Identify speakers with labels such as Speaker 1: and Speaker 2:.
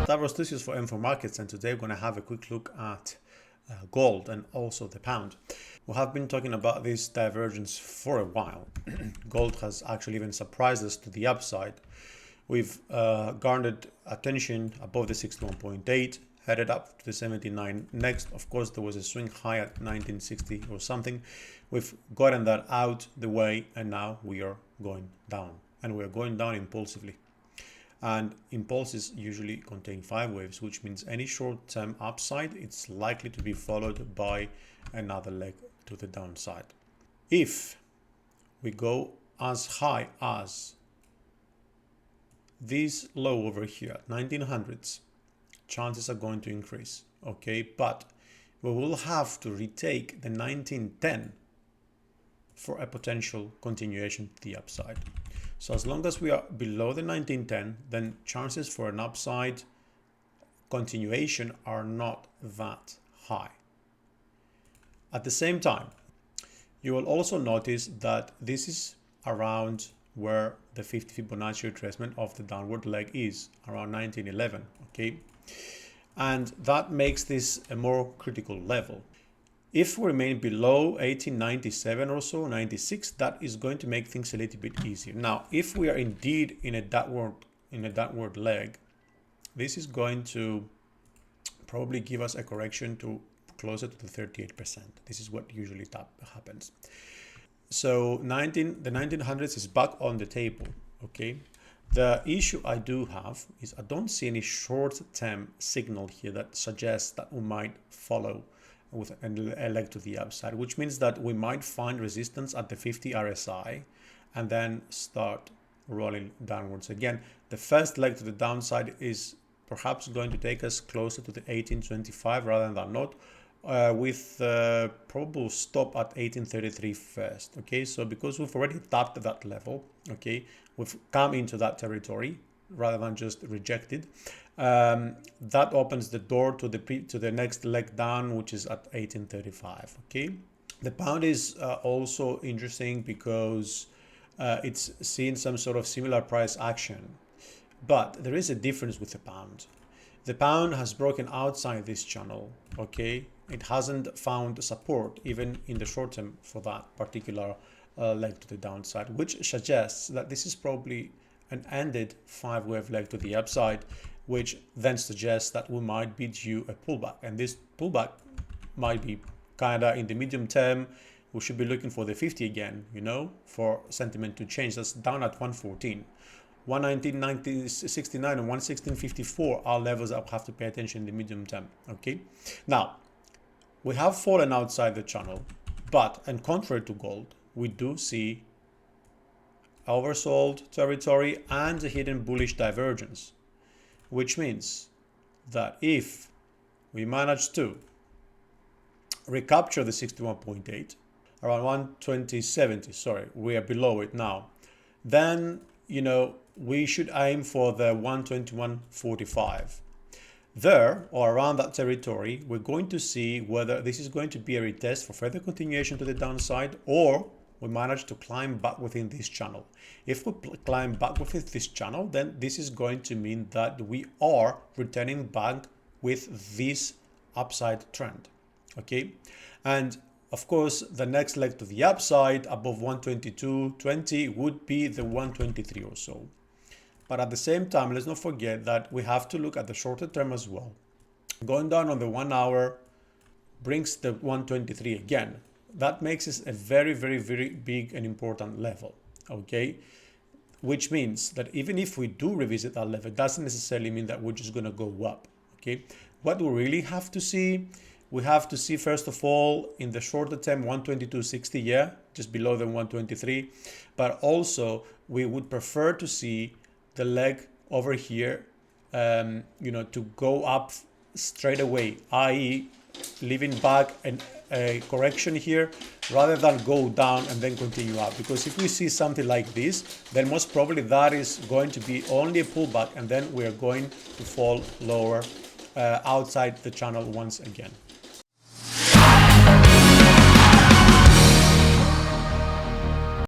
Speaker 1: Stavros Tousios for M4Markets, and today we're going to have a quick look at gold and also the pound. We have been talking about this divergence for a while. Gold has actually even surprised us to the upside. We've garnered attention above the 61.8, headed up to the 79 next. Of course, there was a swing high at 1960 or something. We've gotten that out the way, and now we are going down, and we're going down impulsively. And impulses usually contain 5 waves, which means any short-term upside, it's likely to be followed by another leg to the downside. If we go as high as this low over here at 1900s, chances are going to increase, okay? But we will have to retake the 1910 for a potential continuation to the upside. So as long as we are below the 1910, then chances for an upside continuation are not that high. At the same time, you will also notice that this is around where the 50 Fibonacci retracement of the downward leg is, around 1911, okay? And that makes this a more critical level. If we remain below 1897 or so, 96, that is going to make things a little bit easier. Now, if we are indeed in a downward leg, this is going to probably give us a correction to closer to the 38%. This is what usually happens. So the 1900s is back on the table, okay? The issue I do have is I don't see any short-term signal here that suggests that we might follow with a leg to the upside, which means that we might find resistance at the 50 RSI and then start rolling downwards again. The first leg to the downside is perhaps going to take us closer to the 1825 rather than not, with probable stop at 1833 first. Okay, so because we've already tapped that level, okay, we've come into that territory rather than just rejected. That opens the door to the next leg down, which is at 1835. Okay, the pound is also interesting because it's seen some sort of similar price action, but there is a difference with the pound. The pound has broken outside this channel. Okay, it hasn't found support even in the short term for that particular leg to the downside, which suggests that this is probably an ended 5-wave leg to the upside, which then suggests that we might be due a pullback. And this pullback might be kind of in the medium term. We should be looking for the 50 again, you know, for sentiment to change. That's down at 114. 119.69 and 116.54 are levels that we have to pay attention in the medium term, okay? Now, we have fallen outside the channel, but, and contrary to gold, we do see oversold territory and a hidden bullish divergence, which means that if we manage to recapture the 61.8 around 120.70, sorry, we are below it now, then, you know, we should aim for the 121.45. There, or around that territory, we're going to see whether this is going to be a retest for further continuation to the downside, or we manage to climb back within this channel. If we climb back within this channel, then this is going to mean that we are returning back with this upside trend, okay? And of course, the next leg to the upside above 122.20 would be the 123 or so. But at the same time, let's not forget that we have to look at the shorter term as well. Going down on the 1 hour brings the 123 again. That makes it a very, very, very big and important level, okay? Which means that even if we do revisit that level, it doesn't necessarily mean that we're just going to go up, okay? What we really have to see, we have to see, first of all, in the shorter term, 122.60, yeah, just below the 123. But also, we would prefer to see the leg over here, you know, to go up straight away, i.e. leaving back a correction here rather than go down and then continue up. Because if we see something like this, then most probably that is going to be only a pullback, and then we are going to fall lower outside the channel once again.